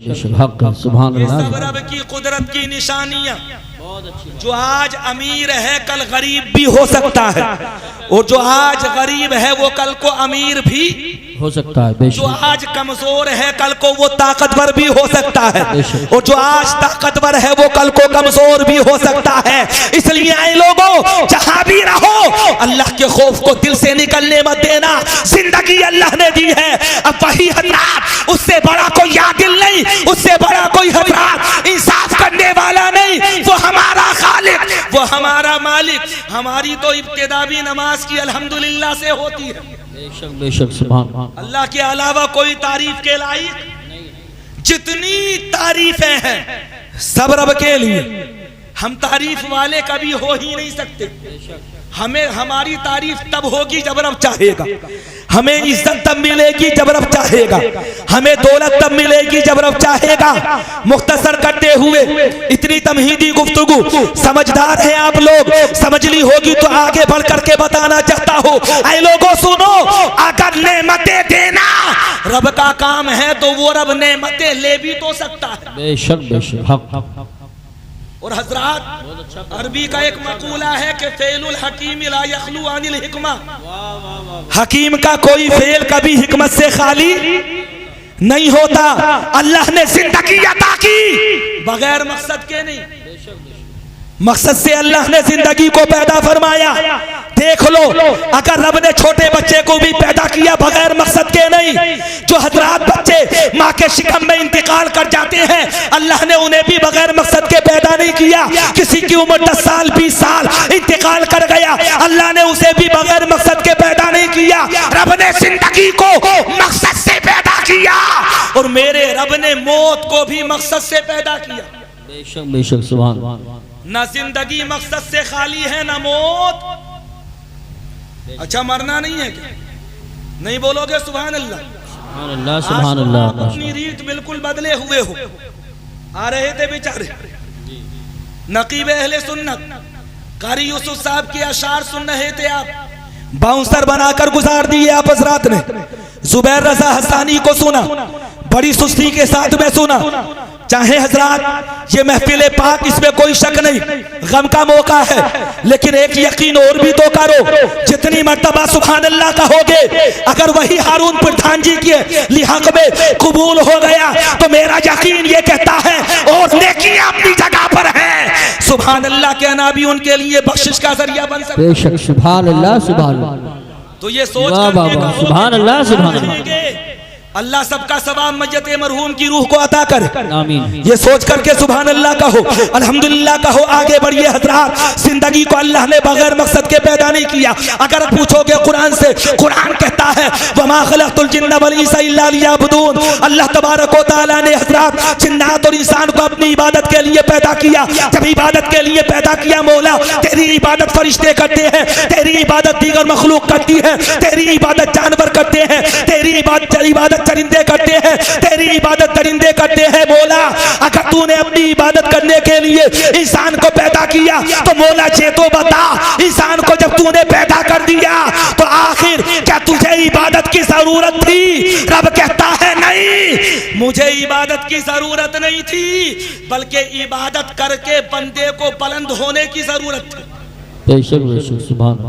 सुभान ये अल्लाह। सब रब की कुदरत की निशानियां। जो आज अमीर है कल गरीब भी हो सकता है, और जो आज गरीब है वो कल को अमीर भी हो सकता है। जो आज कमजोर है कल को वो ताकतवर भी हो सकता है, और जो आज ताकतवर है वो कल को कमजोर भी हो सकता है। इसलिए आए लोगों, जहां भी रहो अल्लाह के खौफ को दिल से निकलने मत देना। जिंदगी अल्लाह ने दी है, अब वही हजरात, उससे बड़ा कोई यादिल नहीं, उससे बड़ा कोई हजरात इंसाफ करने वाला नहीं। वो हमारा खालिक, वो हमारा मालिक। हमारी तो इब्तिदा भी नमाज की अल्हम्दुलिल्लाह से होती है। बेशक बेशक सुभान। अल्लाह के अलावा कोई तारीफ के लायक। जितनी तारीफें हैं सब रब के लिए। हम तारीफ वाले कभी हो ही नहीं सकते। हमें हमारी तारीफ तब होगी जब रब चाहेगा। हमें इज्जत तब मिलेगी जब रब चाहेगा। हमें दौलत तब मिलेगी जब रब चाहेगा। मुख्तसर करते हुए इतनी तमहीदी गुफ्तगू, समझदार हैं आप लोग, समझ ली होगी तो आगे बढ़ करके बताना चाहता हूँ। ऐ लोगों सुनो, अगर नेमतें देना रब का काम है तो वो रब नेमतें ले भी तो सकता है। बेशक बेशक हक। और हजरात, अरबी का एक मकूला है कि फेलुल हकीम ला यखलू अनिल हिकमा। हकीम का कोई फेल कभी हिकमत से खाली नहीं होता। अल्लाह ने जिंदगी अता की बगैर मकसद के नहीं, मकसद से अल्लाह ने जिंदगी को पैदा फरमाया। देख लो, अगर रब ने छोटे बच्चे को भी पैदा किया बगैर मकसद के नहीं। जो हजरात बच्चे माँ के शिकम में इंतकाल कर जाते हैं, अल्लाह ने उन्हें भी बगैर मकसद के पैदा नहीं किया। किसी की उम्र 10 साल 20 साल इंतकाल कर गया, अल्लाह ने उसे भी बगैर मकसद के पैदा नहीं किया। रब ने जिंदगी को मकसद से पैदा किया, और मेरे रब ने मौत को भी मकसद से पैदा किया। बेशक बेशक सुभान। ना जिंदगी मकसद से खाली है ना मौत। अच्छा, मरना नहीं है क्या? नहीं बोलोगे सुभान अल्लाह? सुभान अल्लाह सुभान अल्लाह। अपनी रीत बिल्कुल बदले हुए हो। आ रहे थे बेचारे नकीब अहले सुन्नत कारी यूसुफ साहब के अशार सुन रहे थे आप। बाउंसर बनाकर गुजार दिए आप हजरात ने। जुबैर रजा हसानी को सुना, बड़ी सुस्ती के साथ में सुना। चाहे हजरात ये महफिल पाक, इसमें कोई शक नहीं, गम का मौका है, लेकिन एक यकीन और भी तो करो। जितनी मर्तबा सुभान अल्लाह कहोगे, अगर वही हारून प्रधान जी के लिहाक में कबूल हो गया तो मेरा यकीन ये कहता है और नेकियां अपनी जगह पर है। सुभान अल्लाह के कहना भी उनके लिए बख्शिश का जरिया बन सकता है। बेशक सुभान अल्लाह सुभान अल्लाह। तो ये सोच सुभान अल्लाह सुभान अल्लाह। अल्लाह सबका सवाब मय्यत मरहूम की रूह को अता करे, आमीन। ये सोच करके सुभान अल्लाह कहो, अल्हम्दुलिल्लाह कहो। आगे बढ़िए हजरात, जिंदगी को अल्लाह ने बगैर मकसद के पैदा नहीं किया। अगर पूछोगे कुरान से, कुरान कहता है वमा खलक़तुल जिन्ना वल इंसा इल्ला लियअबुदून। अल्लाह तबारक व तआला ने हजरात जिन्नात और इंसान को अपनी इबादत के लिए पैदा किया। जब इबादत के लिए पैदा किया, मौला तेरी इबादत फरिश्ते करते हैं, तेरी इबादत दीगर मखलूक करती है, तेरी इबादत जानवर करते हैं, तेरी इबादत चरिंदे करते हैं, तेरी इबादत दरिंदे करते हैं। मौला, अगर तूने अपनी इबादत करने के लिए इंसान को पैदा किया तो मौला ये तो बता, इंसान को जब तूने पैदा कर दिया तो आखिर क्या तुझे इबादत की जरूरत थी? रब कहता है नहीं, मुझे इबादत की जरूरत नहीं थी, बल्कि इबादत करके बंदे को बुलंद होने की जरूरत थी। बेशक बेशक सुभान।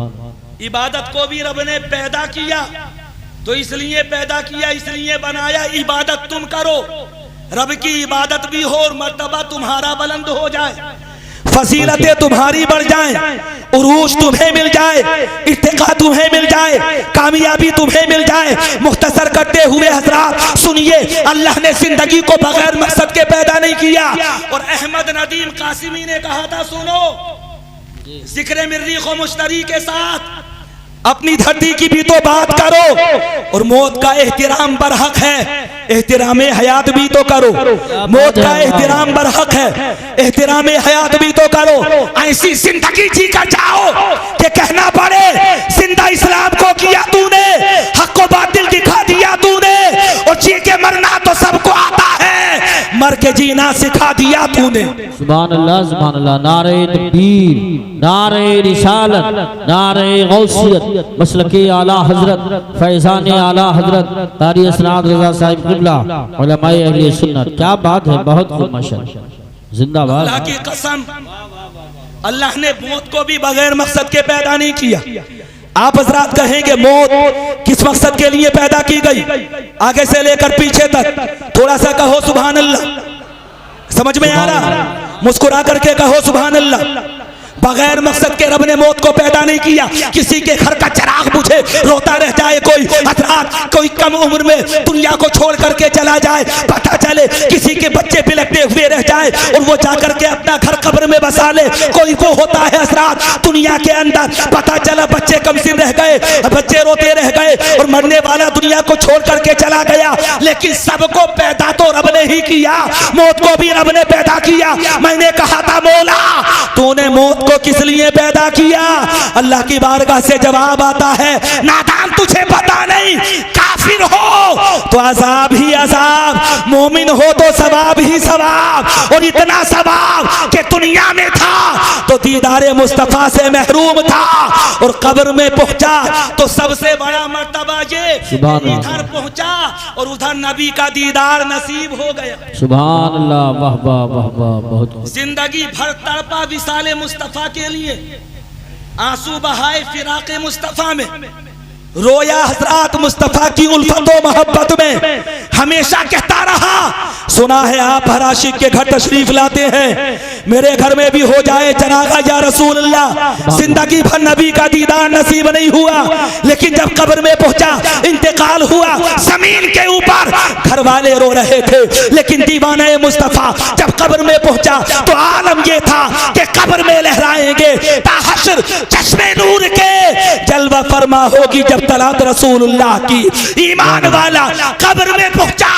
इबादत को भी रब ने पैदा किया, तो इसलिए पैदा किया, इसलिए बनाया इबादत तुम करो, रब की इबादत भी हो और मर्तबा तुम्हारा बुलंद हो जाए, फजीलतें तुम्हारी बढ़ जाएं, उरूज तुम्हें मिल जाए, इर्तिका तुम्हें मिल जाए, कामयाबी तुम्हें मिल जाए। मुख्तसर करते हुए हजरात सुनिए, अल्लाह ने जिंदगी को बगैर मकसद के पैदा नहीं किया। और अहमद नदीम कासिमी ने कहा था, सुनो, जिक्र मिर्रीख व मुश्तरी के साथ अपनी धरती की भी तो बात करो, और मौत का एहतराम बरहक है, एहतराम हयात भी तो करो। मौत का एहतराम बरहक है, एहतराम हयात भी तो करो। ऐसी जिंदगी जी कर जाओ कि कहना पड़े जिंदा इस्लाम को किया तूने, हक को बातिल दिखा दिया तूने, और जी के मरना तो सबको आता है, मर के जीना सिखा दिया तूने। सुभान अल्लाह नारे तकबीर, नारे रिसालत, नारे गौसियत, मसलके आला हजरत, फैजान आला हजरत तारी असनाद रजा साहिब क़िबला उलमाए अहले सुन्नत। क्या बात है, बहुत खूब माशाअल्लाह, जिंदाबाद। अल्लाह की कसम, अल्लाह ने मौत को भी बगैर मकसद के पैदा नहीं किया। आप हजरात कहेंगे मौत किस मकसद के लिए पैदा की गई, आगे से लेकर पीछे तक थोड़ा सा कहो सुभान अल्लाह। समझ में आ रहा? मुस्कुरा करके कहो सुभान अल्लाह। बगैर मकसद के रब ने मौत को पैदा नहीं किया। किसी के घर का चिराग बुझे रोता रह जाए कोई, हजरात कोई कम उम्र में दुनिया को छोड़ करके चला जाए, पता चले किसी के बच्चे बिलखते हुए रह जाए और वो जाकर के अपना घर कब्र में बसा ले। कोई को होता है हजरात दुनिया के अंदर, पता चला बच्चे कमसिन रह गए, बच्चे रोते रह गए और मरने वाला दुनिया को छोड़ करके चला गया। लेकिन सबको पैदा तो रब ने ही किया, मौत को भी रब ने पैदा किया। मैंने कहा था मौला तूने मौत को किस लिए पैदा किया? अल्लाह की बारगाह से जवाब आता है, नादान तुझे पता नहीं, काफिर हो तो अजाब ही अजाब, मोमिन हो तो सवाब ही सवाब। और इतना सवाब कि दुनिया में था तो दीदारे मुस्तफा से महरूम था और कब्र में पहुंचा तो सबसे बड़ा मर्तबा ये इधर पहुंचा और उधर नबी का दीदार नसीब हो गया। सुभान अल्लाह, वाह वाह वाह वाह, बहुत। जिंदगी भर तड़पा विसाले मुस्तफा के लिए, आंसू बहाए फिराके मुस्तफा में, रोया हजरात मुस्तफा की उल्फत व मोहब्बत में। हमेशा कहता रहा, सुना है आप हर आशिक के घर तशरीफ लाते हैं, मेरे घर में भी हो जाए जनाजा या रसूल अल्लाह। जिंदगी भर नबी का दीदार नसीब नहीं हुआ, लेकिन जब कब्र में पहुंचा, इंतकाल हुआ, जमीन के ऊपर घर वाले रो रहे थे, लेकिन दीवाने मुस्तफा जब कब्र में पहुंचा तो आलम यह था कि कब्र में लहराएंगे ताहशर चश्मे नूर के, जलवा फरमा होगी जब तलात रसूलुल्लाह की। ईमान वाला कब्र में पहुंचा,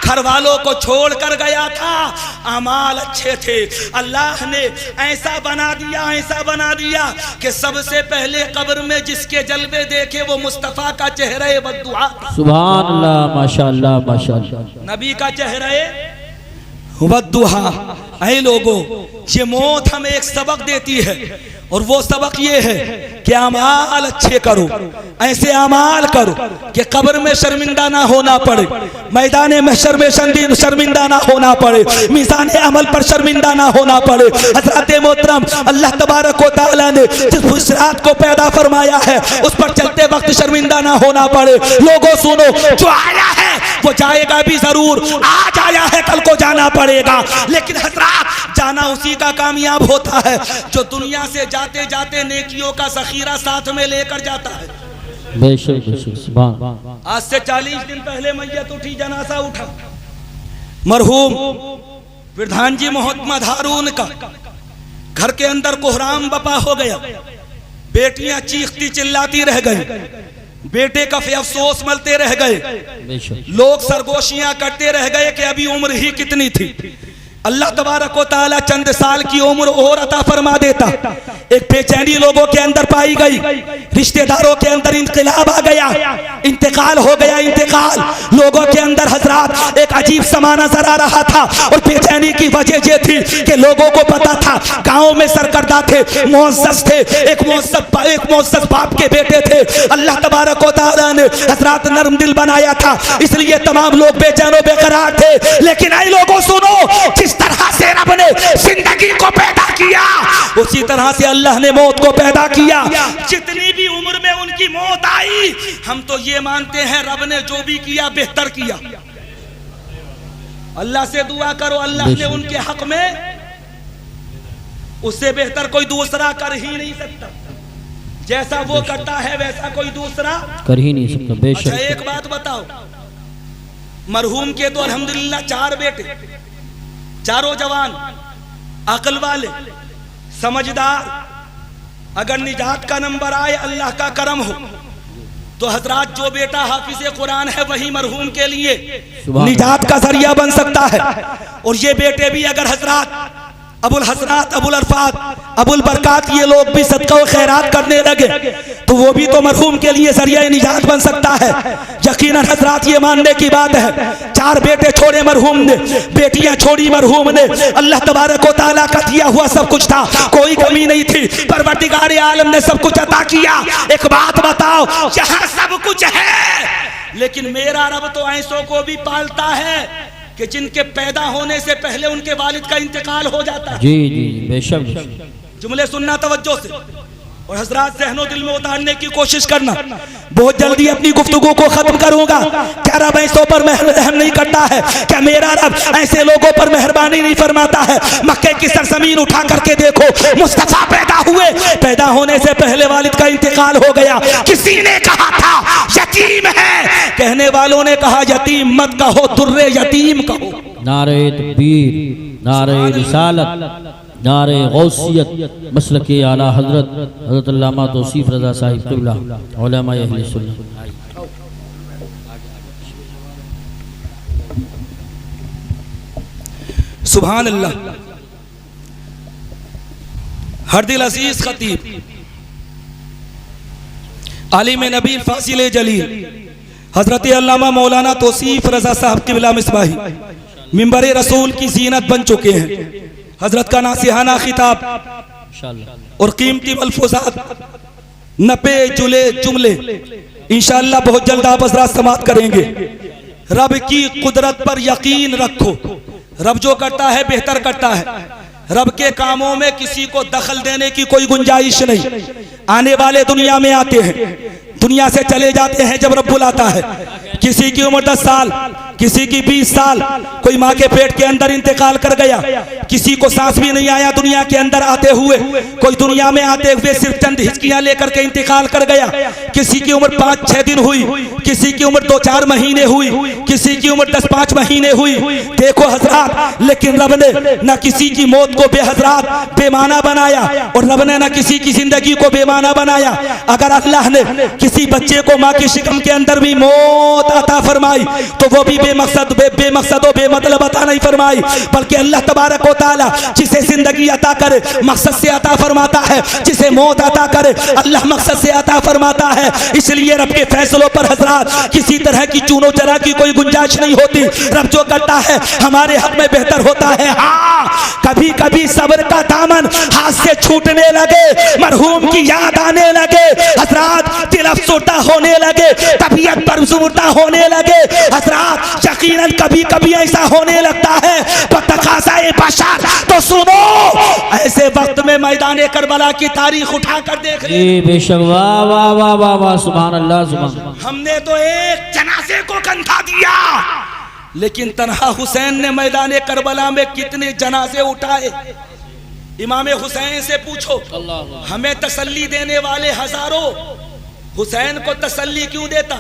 घर वालों को छोड़ कर गया था, अमाल अच्छे थे, अल्लाह ने ऐसा बना दिया कि सबसे पहले कब्र में जिसके जलवे देखे वो मुस्तफा का चेहरा बद्दुआ। सुभान अल्लाह, माशाअल्लाह माशाअल्लाह। नबी का चेहरा बद्दुआ। ऐ लोगों, ये मौत हमें एक सबक देती है और वो सबक ये है कि अमाल अच्छे करो, ऐसे अमाल करो कि कब्र में शर्मिंदा ना होना पड़े, मैदान महशर में शर्मिंदा ना होना पड़े, मीज़ान अमल पर शर्मिंदा ना होना पड़े। हज़रत मोहतरम अल्लाह तबारक व तआला ने जिस रात को पैदा फरमाया है उस पर चलते वक्त शर्मिंदा ना होना पड़े। लोगों सुनो, जो आया है वो जाएगा भी जरूर, आज आया है कल को जाना पड़ेगा, लेकिन हज़रात जाना उसी का कामयाब होता है जो दुनिया से जाते जाते नेकियों का ज़ख़ीरा साथ में लेकर जाता है। बेशक बेशक, सुभान। आज से 40 दिन पहले मैयत उठी, जनाजा उठा, मरहूम प्रधान जी मोहम्मद हारून का घर के अंदर कोहराम बपा हो गया। बेटियां चीखती चिल्लाती रह गई, बेटे का अफसोस मलते रह गए, लोग सरगोशियां करते रह गए कि अभी उम्र ही कितनी थी। अल्लाह तबारक व तआला चंद साल की उम्र और अता फरमा देता। एक बेचैनी लोगों के अंदर पाई गई, रिश्तेदारों के अंदर इंकलाब आ गया, इंतकाल हो गया। इंतकाल लोगों के अंदर हजरात एक अजीब समा नजर आ रहा था और बेचैनी की वजह ये थी कि लोगों को पता था गाँव में सरकर्दा थे, मुअज़्ज़ज़ थे, एक मुअज़्ज़ज़ बाप के बेटे थे। अल्लाह तबारक व तआला ने हजरात नरम दिल बनाया था, इसलिए तमाम लोग बेचैन व बेकरार थे। लेकिन ऐ लोगों सुनो, जिस तरह से रब ने जिंदगी को पैदा किया उसी तरह से अल्लाह ने मौत को पैदा किया। जितनी भी उम्र में उनकी मौत आई, हम तो ये मानते हैं रब ने जो भी किया बेहतर किया। अल्लाह से दुआ करो, अल्लाह ने उनके हक में उससे बेहतर कोई दूसरा कर ही नहीं सकता। जैसा वो करता है वैसा कोई दूसरा कर ही नहीं सकता। बेशक। अच्छा एक बात बताओ, मरहूम के तो अल्हम्दुलिल्लाह 4 बेटे, चारों जवान, अकल वाले, समझदार। अगर निजात का नंबर आए, अल्लाह का करम हो, तो हजरात जो बेटा हाफिज़े कुरान है वही मरहूम के लिए निजात का जरिया बन सकता है। और ये बेटे भी अगर हजरात अबुल हसनात, अबुल अरफात, अबुल बरकात, ये लोग भी सदका व खैरात करने लगे तो वो भी तो मरहूम के लिए जरिया निजात बन सकता है। यकीनन हजरात ये मानने की बात है, 4 बेटे छोड़े मरहूम ने, बेटियां छोड़ी मरहूम ने, अल्लाह तबारक व तआला का दिया हुआ सब कुछ था, कोई कमी नहीं थी, परवरदिगार आलम ने सब कुछ अता किया। एक बात बताओ, यहाँ सब कुछ है लेकिन मेरा रब तो ऐसों को भी पालता है कि जिनके पैदा होने से पहले उनके वालिद का इंतकाल हो जाता है। जी जी बेशक। जुमले सुनना तवज्जो से और हजरात ज़हनो दिल में उतारने की कोशिश करना। बहुत जल्दी अपनी गुफ्तगू को खत्म करूंगा। क्या रब ऐसों पर रहम नहीं करता है? क्या मेरा रब ऐसे लोगों पर मेहरबानी नहीं फरमाता है? मक्के की सरजमीन उठा करके देखो, मुस्तफा पैदा हुए, पैदा होने से पहले वालिद का इंतकाल हो गया। किसी ने कहा था यतीम है, कहने वालों ने कहा यतीम मत कहो, दुर्रे यतीम कहो। नारे तकबीर, नारे रिसालत, नारे गौसियत, मसलक आला हजरत हजरत अल्लामा तौसीफ रज़ा साहिब क़िबला उलमा अहले सुन्नत। सुभान अल्लाह। हरदिल अजीज खतीब आलिम नबी फासिल जलील हजरत अल्लामा मौलाना तौसीफ रज़ा साहब क़िबला मिसबाही मिंबर रसूल की जीनत बन चुके हैं। हजरत का नासिहाना खिताब और कीमती मलफूजात नपे जुले जुमले इंशाअल्लाह बहुत जल्द आप हजरात समाप्त करेंगे। रब की कुदरत पर यकीन रखो, रब जो करता है बेहतर करता है। रब के कामों में किसी को दखल देने की कोई गुंजाइश नहीं। आने वाले दुनिया में आते हैं, दुनिया से चले जाते हैं जब रब बुलाता है। किसी की उम्र 10 साल, किसी की 20 साल, कोई माँ के पेट के अंदर इंतकाल कर गया, किसी को सांस भी नहीं आया दुनिया के अंदर आते हुए, कोई दुनिया में आते हुए सिर्फ चंद हिचकियां लेकर के इंतकाल कर गया। किसी की उम्र 5-6 दिन हुई, किसी की उम्र 2-4 महीने हुई, किसी की उम्र 10-5 महीने हुई। देखो हजरात, लेकिन रब ने न किसी की मौत को बेहजरात बेमाना बनाया और रब ने न किसी की जिंदगी को बेमाना बनाया। अगर अल्लाह ने किसी बच्चे को माँ की शिकम के अंदर भी मौत अता फरमाई तो वो भी बेमकसद बेमतलब अता नहीं फरमाई, बल्कि अल्लाह तबारक व तआला जिसे जिंदगी अता करे मकसद से अता फरमाता है, जिसे मौत अता करे अल्लाह मकसद से अता फरमाता है। इसलिए रब के फैसलों पर हजरात किसी तरह की चूनो चरा की कोई गुंजाइश नहीं होती। रब जो करता है हमारे हक में बेहतर होता है। हाँ, कभी कभी सब्र का दामन हाथ से छूटने लगे, मरहूम की याद आने लगे, हजरात दिल अफसुर्दा होने लगे, तबीयत परसुर्दा होने लगे। हजरात यकीनन कभी कभी ऐसा होने लगता है बतकाज़ाए बशर। तो सुनो, ऐसे वक्त में मैदान करबला की तारीख उठा कर देख ले। बेशक, वाह वाह वाह वाह वाह, सुभान अल्लाह सुभान। हमने तो एक जनाजे को कंधा दिया, लेकिन तन्हा हुसैन ने मैदान करबला में कितने जनाजे उठाए। इमाम हुसैन से पूछो, हमें तसल्ली देने वाले हजारों, हुसैन को तसल्ली क्यों देता?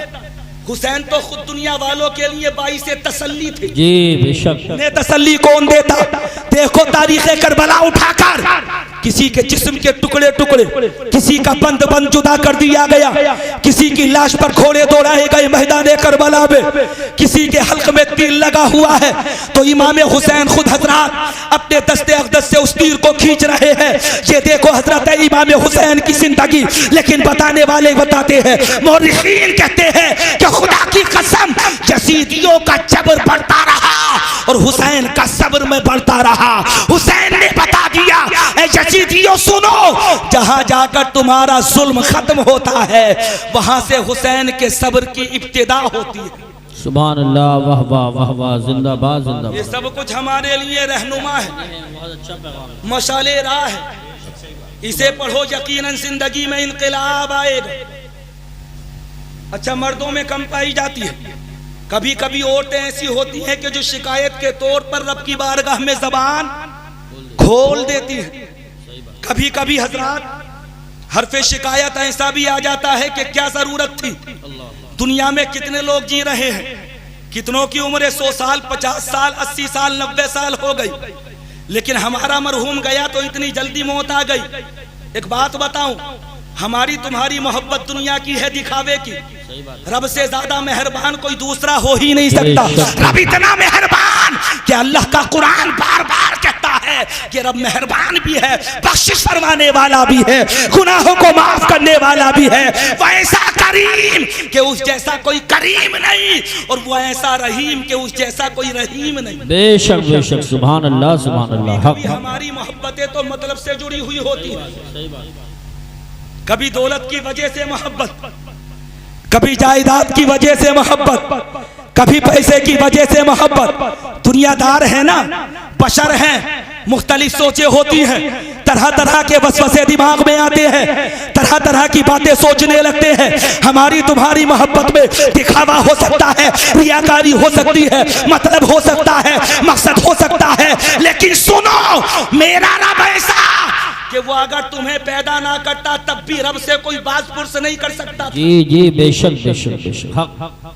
हुसैन तो खुद दुनिया वालों के लिए बाइस तसल्ली थे। जी बेशक। ने तसल्ली कौन देता? देखो तारीख करबला उठाकर किसी के जिस्म के टुकड़े टुकड़े, किसी का बंद बंद जुदा कर दिया गया, किसी की लाश पर घोड़े दौड़ाए गए मैदान करबला में, किसी के हल्क में तीर लगा हुआ है तो इमाम हुसैन खुद हजरात अपने दस्ते अक़दस से उस तीर को खींच रहे हैं। ये देखो हजरत इमाम हुसैन की जिंदगी। लेकिन बताने वाले बताते हैं, मौरिखीन कहते हैं कि खुदा की कसम यजीदियों का जबर बढ़ता रहा और हुसैन का सब्र में बढ़ता रहा। हुसैन ने बता दिया, ऐ यजीदियों सुनो, जहां जाकर तुम्हारा जुल्म खत्म होता है वहां से हुसैन के सब्र की इब्तिदा होती है। सुभान अल्लाह, वाह वाह वाह वाह, जिंदाबाद जिंदाबाद। ये सब कुछ हमारे लिए रहनुमा है, मशाले राह है। इसे पढ़ो, यकीनन जिंदगी में इनकलाब आएगा। अच्छा, मर्दों में कम पाई जाती है। कभी कभी औरतें ऐसी होती हैं कि जो शिकायत के तौर पर रब की बारगाह में जबान खोल देती है। कभी कभी हजरात हरफे शिकायत ऐसा भी आ जाता है कि क्या जरूरत थी। दुनिया में कितने लोग जी रहे हैं, कितनों की उम्र 100 साल, 50 साल, 80 साल, 90 साल हो गई, लेकिन हमारा मरहूम गया तो इतनी जल्दी मौत आ गई। एक बात बताऊं, हमारी तुम्हारी मोहब्बत दुनिया की है, दिखावे की। रब से ज्यादा मेहरबान कोई दूसरा हो ही नहीं सकता। रब इतना मेहरबान कि अल्लाह का कुरान बार बार कहता है कि रब मेहरबान भी है, बख्शिश फरमाने वाला भी है, गुनाहों को माफ करने वाला भी है। वैसा करीम कि उस जैसा कोई करीम नहीं, और वो ऐसा रहीम कि उस जैसा कोई रहीम नहीं। बेशक बेशक, सुभान अल्लाह सुभान अल्लाह। कभी हमारी मोहब्बतें तो मतलब से जुड़ी हुई होती हैं, कभी दौलत की वजह से मोहब्बत, कभी जायदाद की वजह से मोहब्बत, कभी पैसे की वजह से मोहब्बत। दुनियादार है ना, बशर हैं, मुख्तलिफ सोचें होती हैं, तरह तरह के वसवसे दिमाग में आते हैं, तरह तरह की बातें सोचने लगते हैं। हमारी तुम्हारी मोहब्बत में दिखावा हो सकता है, रियाकारी हो सकती है, मतलब हो सकता है, मकसद हो सकता है, लेकिन सुनो, मेरा रब ऐसा कि वो अगर तुम्हें पैदा ना करता तब भी रब से कोई बात पुरस नहीं कर सकता। जी जी बेशक बेशक बेशक, हक।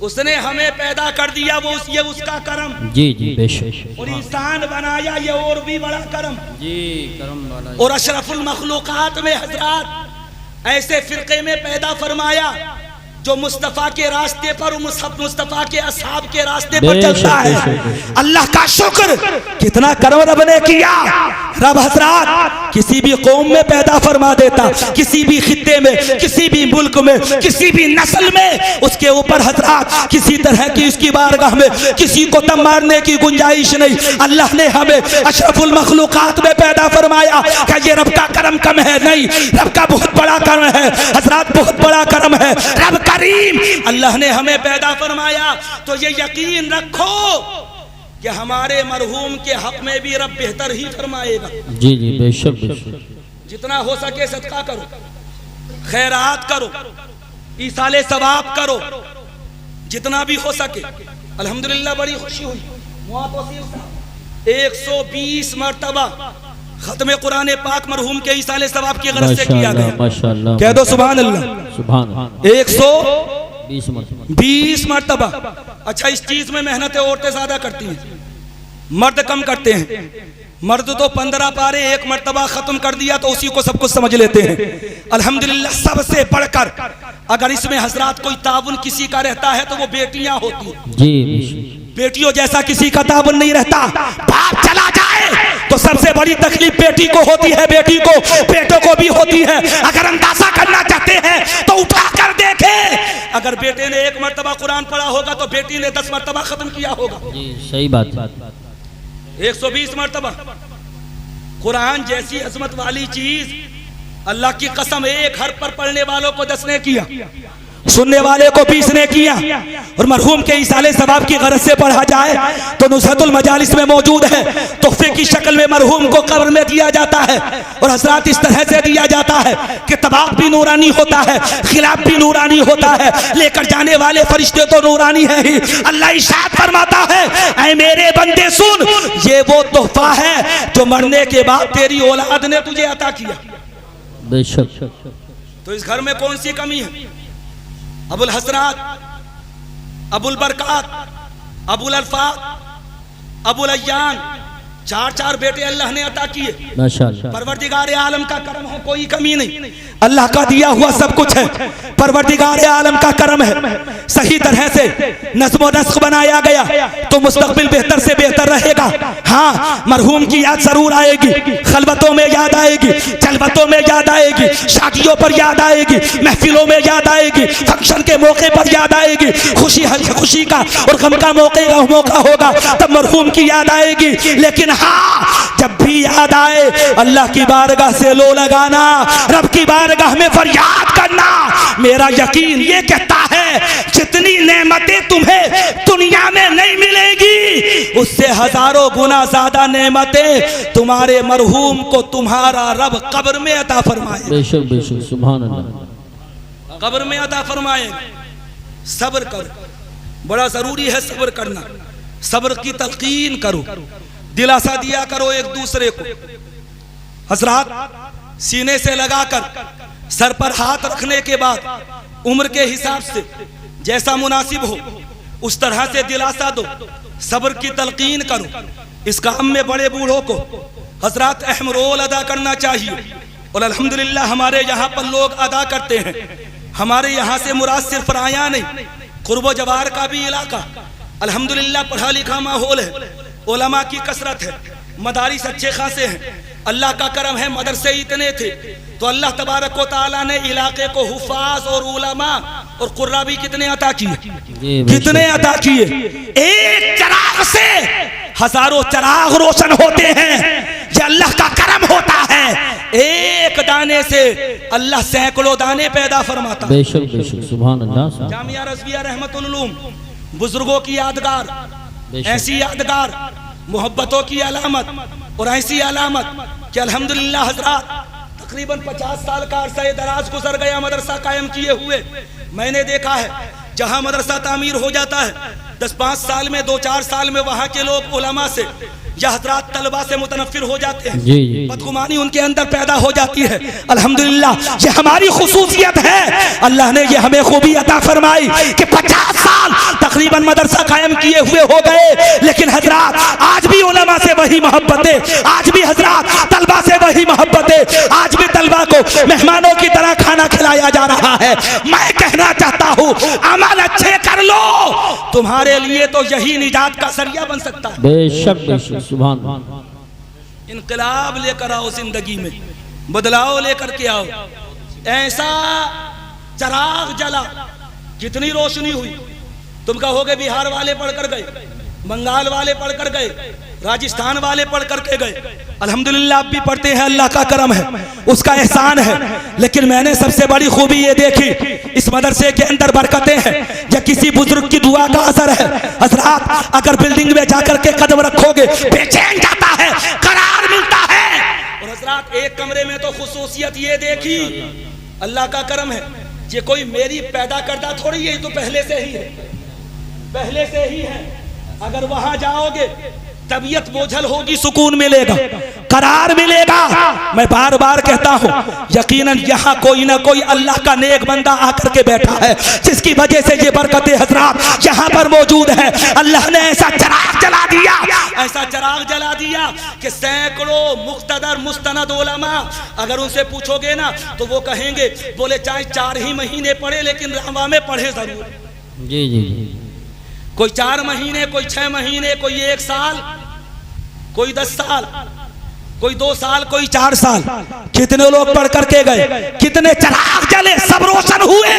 उसने हमें पैदा कर दिया, वो ये उसका करम। जी जी बेशक। और इंसान बनाया, ये और भी बड़ा करम। जी करम वाला। और अशरफुल मखलूकात में हजरात ऐसे फिरके में पैदा फरमाया जो मुस्तफ़ा के रास्ते पर, मुस्तफ़ा के असहाब के रास्ते पर चलता है। अल्लाह का शुक्र, कितना करम रब ने किया। रब हजरात किसी भी कौम में पैदा फरमा देता, किसी भी खित्ते में, किसी भी मुल्क में, किसी भी नस्ल में, उसके ऊपर हजरात किसी तरह की उसकी बारगाह में किसी को दम मारने की गुंजाइश नहीं। अल्लाह ने हमें अशरफुल मखलूकात में पैदा फरमाया। क्या ये रब का करम कम है? नहीं, रब का बहुत बड़ा करम है हजरात, बहुत बड़ा करम है। रब करीम, अल्लाह ने हमें पैदा फरमाया, तो ये यकीन रखो कि हमारे मरहूम के हक में भी रब बेहतर ही फरमाएगा। जी जी बेशक बेशक। जितना हो सके सदका करो, खैरात करो, ईसाले सवाब करो, जितना भी हो सके। अल्हम्दुलिल्लाह बड़ी खुशी हुई, 120 मरतबा खत्म कुरान पाक मरहूम के ईसाले सवाब की गरज से किया गया। माशाअल्लाह, कह दो सुभान अल्लाह। सुभान 120 मरतबा। अच्छा, इस चीज में मेहनतें औरतें ज्यादा करती हैं, मर्द कम करते हैं। मर्द तो 15 पारे एक मरतबा खत्म कर दिया तो उसी को सब कुछ समझ लेते हैं। अल्हम्दुलिल्लाह सबसे बढ़कर अगर इसमें हजरात कोई ताउन किसी का रहता है तो वो बेटियां होती हैं। जी बेटियों जैसा किसी का ताउन नहीं रहता। बाप चला जाए तो सबसे बड़ी तकलीफ बेटी को होती है, बेटी को, बेटों को भी होती है। अगर अंदाजा करना चाहते हैं तो उठा कर देखे, अगर बेटे ने एक मरतबा कुरान पढ़ा होगा तो बेटी ने 10 मरतबा खत्म किया होगा। जी सही बात। 120 मरतबा। कुरान जैसी अजमत वाली चीज अल्लाह की कसम एक हर पर पढ़ने वालों को 10 ने किया, सुनने वाले को 20 ने किया। और मरहूम के इसाले सवाब की गरज से पढ़ा जाए तो नुसरतुल मजालिस में मौजूद है, तोहफे की शक्ल में मरहूम को कब्र में दिया जाता है। और हजरात इस तरह से दिया जाता है कि तबाक भी नूरानी होता है, खिलाफ भी नूरानी होता है, लेकर जाने वाले फरिश्ते तो नूरानी है ही। अल्लाह इरशाद फरमाता है, ऐ मेरे बंदे सुन, ये वो तोहफा है जो मरने के बाद तेरी औलाद ने तुझे अता किया। बेशक। तो इस घर में कौन सी कमी है? अबुल हसरात, अबुल बरकात, अबुल अल्फात, अबुल अय्यान, 4 बेटे अल्लाह ने अता किए। माशाअल्लाह, परवरदिगार आलम का करम है, कोई कमी नहीं। अल्लाह का दिया हुआ सब कुछ है, परवरदिगार आलम का करम है। सही तरह से नज़्म व नस्ख बनाया गया तो मुस्तकबिल बेहतर से बेहतर रहेगा। हाँ, मरहूम की याद जरूर आएगी, खलवतों में याद आएगी, जलवतों में याद आएगी, शादियों पर याद आएगी, महफिलों में याद आएगी, फंक्शन के मौके पर याद आएगी, खुशी का और गम का मौका होगा तब मरहूम की याद आएगी। लेकिन हाँ, जब भी याद आए अल्लाह की बारगाह से लो लगाना, रब की बारगाह में फरियाद करना। मेरा यकीन ये कहता है जितनी नेमतें तुम्हें दुनिया में नहीं मिलेगी उससे हजारों गुना ज्यादा नेमतें तुम्हारे मरहूम को तुम्हारा रब कब्र में अता फरमाए। बेशक बेशक, सुभान अल्लाह। कब्र में अता फरमाए। सब्र करो, बड़ा जरूरी है सब्र करना। सब्र की तलकीन करो, दिलासा दिया करो एक दूसरे को। हजरात सीने से लगाकर सर पर हाथ रखने के बाद उम्र के हिसाब से जैसा मुनासिब हो उस तरह से दिलासा दो, सब्र की तलकीन करो। इस काम में बड़े बूढ़ों को हजरात अहम रोल अदा करना चाहिए और अल्हम्दुलिल्लाह हमारे यहाँ पर लोग अदा करते हैं। हमारे यहाँ से मुराद सिर्फ राया नहीं, कुर्बो जवार का भी इलाका अल्हम्दुलिल्लाह पढ़ा लिखा माहौल है, उलमा की कसरत है, मदारिस अच्छे खासे हैं, अल्लाह का करम है मदरसे इतने थे तो अल्लाह तबारक व तआला ने इलाके को हुफ़ाज़ और उलमा और कुर्रा भी कितने अता किए, कितने अता किए। एक चिराग से हजारों चिराग रोशन होते हैं, ये अल्लाह का करम होता है। एक दाने से अल्लाह सैकड़ों दाने पैदा फरमाता है। बेशक बेशक, सुभान अल्लाह। जामिया रज़विया रहमतुल उलूम, बुजुर्गों की यादगार, ऐसी यादगार, मोहब्बतों की अलामत और ऐसी अलामत कि अल्हम्दुलिल्लाह हज़रात तकरीबन 50 साल का अरसा दराज गुजर गया मदरसा कायम किए हुए। मैंने देखा है जहां मदरसा तामीर हो जाता है 10-5 साल में, 2-4 साल में वहां के लोग उलमा से या हज़रात तलबा से मुतनफ़िर हो जाते हैं, बदगुमानी उनके अंदर पैदा हो जाती है। अल्हम्दुलिल्लाह ये हमारी खुसूसियत है, अल्लाह ने ये हमें खूबी अता फरमाई कि 50 साल तकरीबन मदरसा कायम किए हुए हो गए, लेकिन हज़रात आज भी उलमा से वही मोहब्बतें, आज भी हज़रात तलबा से वही मोहब्बतें, आज भी तलबा को मेहमानों की तरह खाना खिलाया जा रहा है। मैं कहना चाहता हूँ अमल अच्छे कर लो, तुम्हारे लिए तो यही निजात का सरिया बन सकता है। बेशक बेशक, सुभान। इनकलाब लेकर आओ जिंदगी में, बदलाव लेकर के आओ। ऐसा चिराग जला, कितनी रोशनी हुई। तुम कहोगे बिहार वाले पढ़ कर गए, बंगाल वाले पढ़ कर गए, राजस्थान वाले पढ़ करके गए। अल्हम्दुलिल्लाह आप भी पढ़ते हैं, अल्लाह का करम है, उसका एहसान है। लेकिन मैंने सबसे बड़ी खूबी ये देखी, इस मदरसे के अंदर बरकतें हैं या किसी बुजुर्ग की दुआ का असर है। हज़रात अगर बिल्डिंग में जाकर के कदम रखोगे बेचैन जाता है, करार मिलता है। और हज़रात एक कमरे में तो खुसूसियत ये देखी, अल्लाह का करम है, ये कोई मेरी पैदा करदा थोड़ी है, तो पहले से ही है, पहले से ही है। अगर वहां जाओगे तबीयत बोझल होगी, सुकून मिलेगा, करार मिलेगा। मैं बार बार कहता हूँ यकीनन यहाँ कोई ना कोई अल्लाह का नेक बंदा आकर के बैठा है, जिसकी वजह से ये बरकतें हज़रात यहाँ पर मौजूद है। अल्लाह ने ऐसा चिराग जला दिया, ऐसा चिराग जला दिया कि सैकड़ों मुख्तदर मुस्तनद उलमा अगर उनसे पूछोगे ना तो वो कहेंगे, बोले चाहे 4 ही महीने पढ़े लेकिन रहमा में पढ़े जरूर। जी जी जी। कोई 4 महीने, कोई 6 महीने, कोई 1 साल, कोई 10 साल, कोई 2 साल, कोई 4 साल। कितने लोग पढ़ करके गए, कितने चिराग जले, सब रोशन हुए।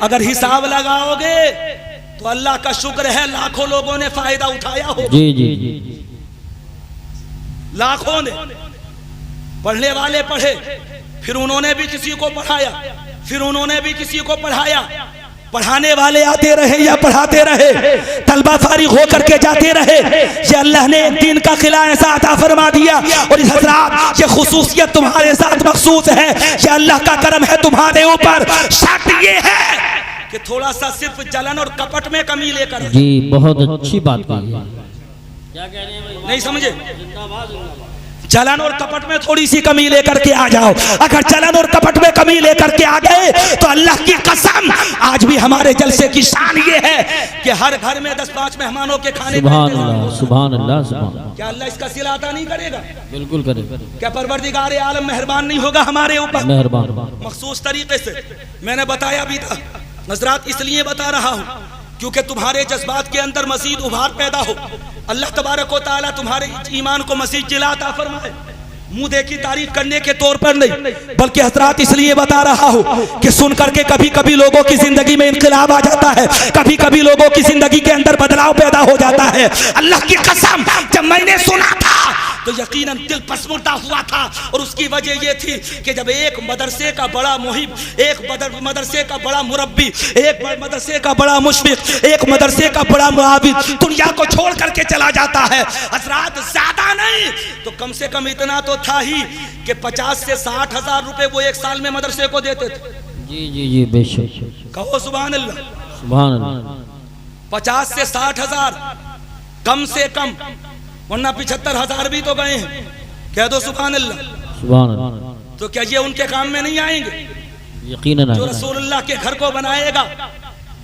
अगर हिसाब लगाओगे तो अल्लाह का शुक्र है लाखों लोगों ने फायदा उठाया हो। जी जी जी। लाखों ने, पढ़ने वाले पढ़े, फिर उन्होंने भी किसी को पढ़ाया, फिर उन्होंने भी किसी को पढ़ाया, पढ़ाने वाले आते रहे या पढ़ाते रहे, तलबा फारिग होकर के जाते रहे। ये अल्लाह ने एक दिन का खिला ऐसा अता फरमा दिया। और इस हज़रात ये खुसूसियत तुम्हारे साथ मखसूस है, ये अल्लाह का करम है तुम्हारे ऊपर। शर्त ये है कि थोड़ा सा सिर्फ जलन और कपट में कमी लेकर। जी बहुत अच्छी बात कही है। क्या कह रहे हैं भाई? नहीं समझे? जलन और कपट में थोड़ी सी कमी लेकर के आ जाओ। अगर जलन और कपट में कमी लेकर के आ गए तो अल्लाह की कसम आज भी हमारे जलसे की शान ये है कि हर घर में 10-5 मेहमानों के खाने। सुभान अल्लाह, सुभान अल्लाह, सुभान। क्या अल्लाह इसका सिला अता नहीं करेगा? बिल्कुल करेगा। क्या परवरदिगार आलम मेहरबान नहीं होगा हमारे ऊपर? मेहरबान। मखसूस तरीके से मैंने बताया भी था। नजरात इसलिए बता रहा हूँ क्योंकि तुम्हारे जज्बात के अंदर मजीद उभार पैदा हो। अल्लाह तबारक व तआला तुम्हारे ईमान को मजीद जिला अता फरमाए। मुंह देखी तारीफ करने के तौर पर नहीं, बल्कि हज़रात इसलिए बता रहा हूँ कि सुन करके कभी कभी लोगों की जिंदगी में इनकलाब आ जाता है, कभी कभी लोगों की जिंदगी के अंदर बदलाव पैदा हो जाता है। अल्लाह की कसम जब मैंने सुना था तो यकीनन दिल पसमुर्दा हुआ था। और उसकी वजह यह थी कि जब एक मदरसे का बड़ा मुहिब, एक मदरसे का बड़ा मुरब्बी, एक मदरसे का बड़ा मुशफिक, एक मदरसे का बड़ा मुआविद दुनिया को छोड़ करके चला जाता है। हज़रात ज्यादा नहीं तो कम से कम इतना तो था ही कि 50 से 60 हजार रुपए वो 1 साल में मदरसे को देते थे। जी जी जी बेशक। कहो सुभान अल्लाह, सुभान अल्लाह। 50 से 60 हजार कम से कम, वरना 75 हजार भी तो गए हैं। कह दो सुभान अल्लाह, सुभान अल्लाह। तो क्या ये उनके काम में नहीं आएंगे? यकीनन जो रसूलुल्लाह के घर को बनाएगा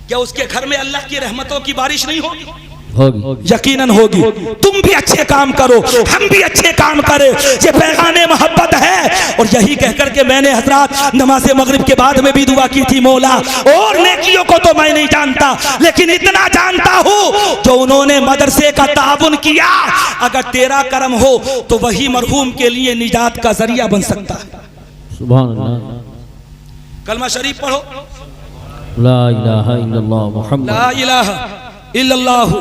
क्या उसके घर में अल्लाह की रहमतों की बारिश नहीं होगी? होगी। यकीनन होगी। तुम भी अच्छे काम करो, हम भी अच्छे काम करें, ये पैगाने मोहब्बत है। और यही कहकर के मैंने हजरात नमाज मगरिब के बाद में भी दुआ की थी, मौला और नेकियों को तो मैं नहीं जानता, लेकिन इतना जानता हूँ जो उन्होंने मदरसे का ताउन किया, अगर तेरा करम हो तो वही मरहूम के लिए निजात का जरिया बन सकता है। सुभान अल्लाह। कलमा शरीफ पढ़ो, ला इलाहा इल्लल्लाह मुहम्मद ला इलाहा इल्लल्लाहु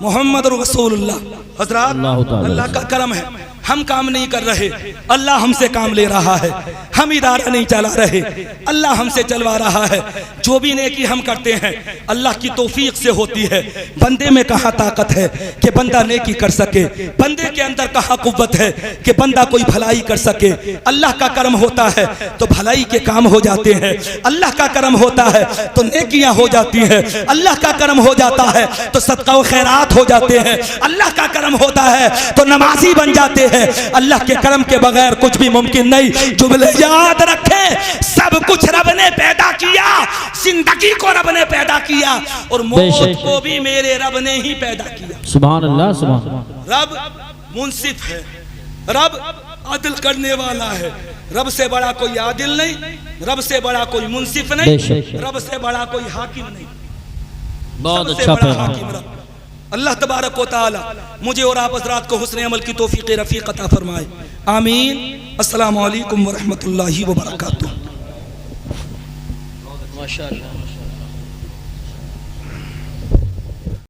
मुहम्मदुर रसूलुल्लाह। हजरात अल्लाह का करम है, हम काम नहीं कर रहे, अल्लाह हमसे काम ले रहा है। हम इदारा नहीं चला रहे, अल्लाह हमसे चलवा रहा है। जो भी नेकी हम करते हैं अल्लाह की तौफीक से होती है। बंदे में कहाँ ताकत है कि बंदा नेकी कर सके, बंदे के अंदर कहाँ कुव्वत है कि बंदा कोई भलाई कर सके। अल्लाह का करम होता है तो भलाई के काम हो जाते हैं, अल्लाह का करम होता है तो नेकियां हो जाती हैं, अल्लाह का करम हो जाता है तो सदका व खैरात हो जाते हैं, अल्लाह का करम होता है तो नमाजी बन जाते हैं। अल्लाह के करम के बगैर कुछ भी मुमकिन नहीं। जुमले याद रखें, सब कुछ रब ने पैदा किया, जिंदगी को रब ने पैदा किया और मौत को भी मेरे रब ने ही पैदा किया। सुभान अल्लाह, सुभान अल्लाह। रब मुंसिफ है, रब अदल करने वाला है। रब से बड़ा कोई आदिल नहीं, रब से बड़ा कोई मुंसिफ नहीं, रब से बड़ा कोई हाकिम नहीं। बहुत अच्छा पैगाम। अल्लाह तबारक व तआला मुझे और आप हज़रात को हुस्न अमल की तौफीक रफ़ीक अता फरमाए। आमीन। अस्सलामु अलैकुम व रहमतुल्लाहि व बरकातुहू। माशाअल्लाह।